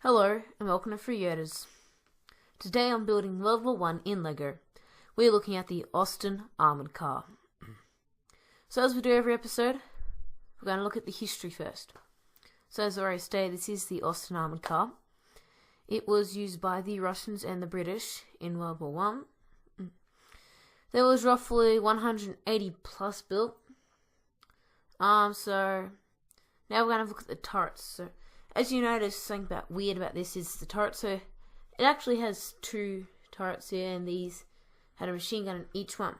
Hello and welcome to Free Yodas. Today I'm building WW1 in LEGO. We're looking at the Austin armoured car. So as we do every episode, we're going to look at the history first. So as I already stated, this is the Austin armoured car. It was used by the Russians and the British in World War One. There was roughly 180 plus built. So now we're going to look at the turrets. So as you notice, something weird about this is the turret. So it actually has two turrets here, and these had a machine gun in each one.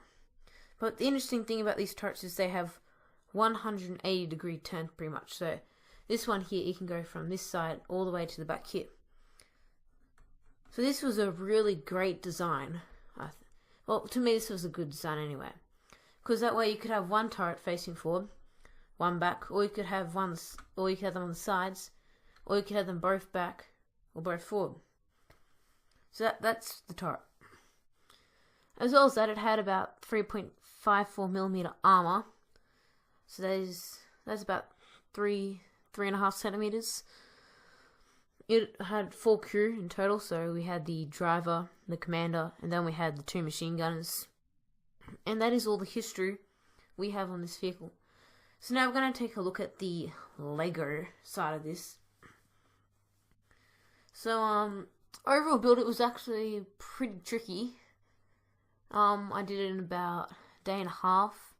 But the interesting thing about these turrets is they have 180 degree turn pretty much. So this one here, you can go from this side all the way to the back here. So this was a really great design. Well, to me this was a good design anyway, because that way you could have one turret facing forward, one back, or you could have them on the sides, or you could have them both back or both forward. So that's the turret. As well as that, it had about 3.54mm armor. So that's about 3.5 centimeters. It had 4 crew in total, so we had the driver, the commander, and then we had the 2 machine gunners. And that is all the history we have on this vehicle. So now we're going to take a look at the LEGO side of this. So, overall build, it was actually pretty tricky. I did it in about a day and a half.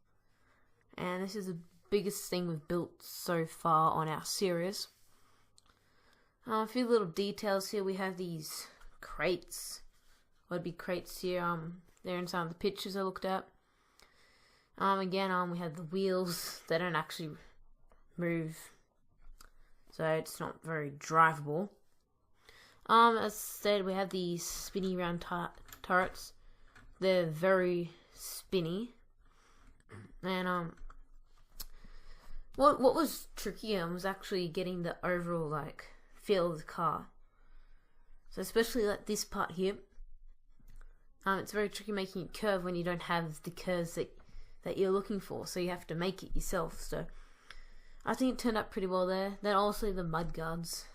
And this is the biggest thing we've built so far on our series. A few little details here. We have these crates. Would be crates here. They're in some of the pictures I looked at. Again, we have the wheels. They don't actually move, so it's not very drivable. As stated, we have these spinny round turrets. They're very spinny. And what was tricky was actually getting the overall feel of the car. So especially this part here, it's very tricky making it curve when you don't have the curves that you're looking for, so you have to make it yourself. So I think it turned out pretty well there. Then also the mud guards,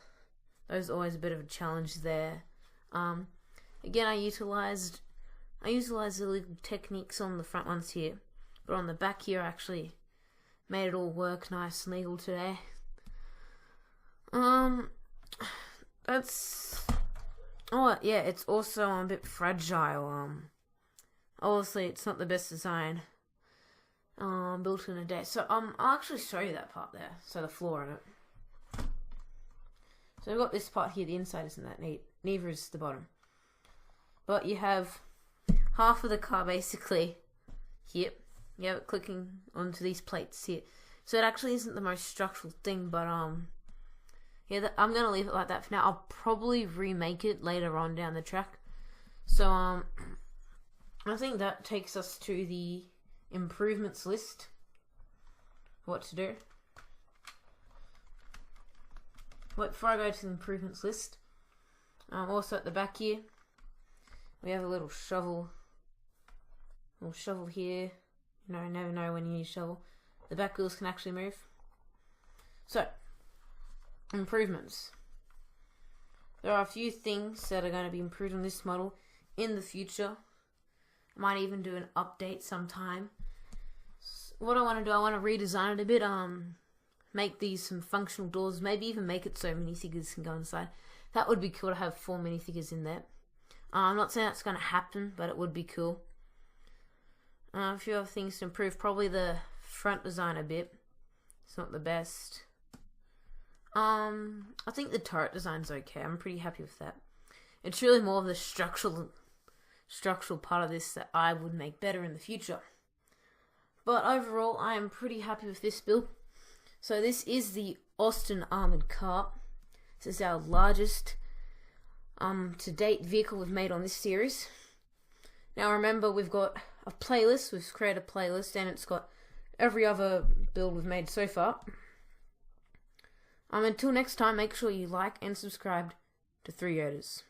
those are always a bit of a challenge there. Again, I utilized the little techniques on the front ones here, but on the back here I actually made it all work nice and legal today. It's also a bit fragile. Obviously it's not the best design built in a day. So I'll actually show you that part there. So the floor in it. So we've got this part here. The inside isn't that neat. Neither is the bottom. But you have half of the car basically here. You have it clicking onto these plates here. So it actually isn't the most structural thing, but yeah, I'm gonna leave it like that for now. I'll probably remake it later on down the track. So I think that takes us to the improvements list. What to do. Before I go to the improvements list, also at the back here, we have a little shovel. Here. You know, never know when you need a shovel. The back wheels can actually move. So, improvements. There are a few things that are going to be improved on this model in the future. I might even do an update sometime. What I want to do, I want to redesign it a bit. Make these some functional doors. Maybe even make it so minifigures can go inside. That would be cool to have 4 minifigures in there. I'm not saying that's going to happen, but it would be cool. A few other things to improve. Probably the front design a bit. It's not the best. I think the turret design's okay. I'm pretty happy with that. It's really more of the structural part of this that I would make better in the future. But overall, I am pretty happy with this build. So this is the Austin armoured car. This is our largest to date vehicle we've made on this series. Now remember, we've got a playlist. We've created a playlist, and it's got every other build we've made so far. Until next time, make sure you like and subscribe to 3 Yodas.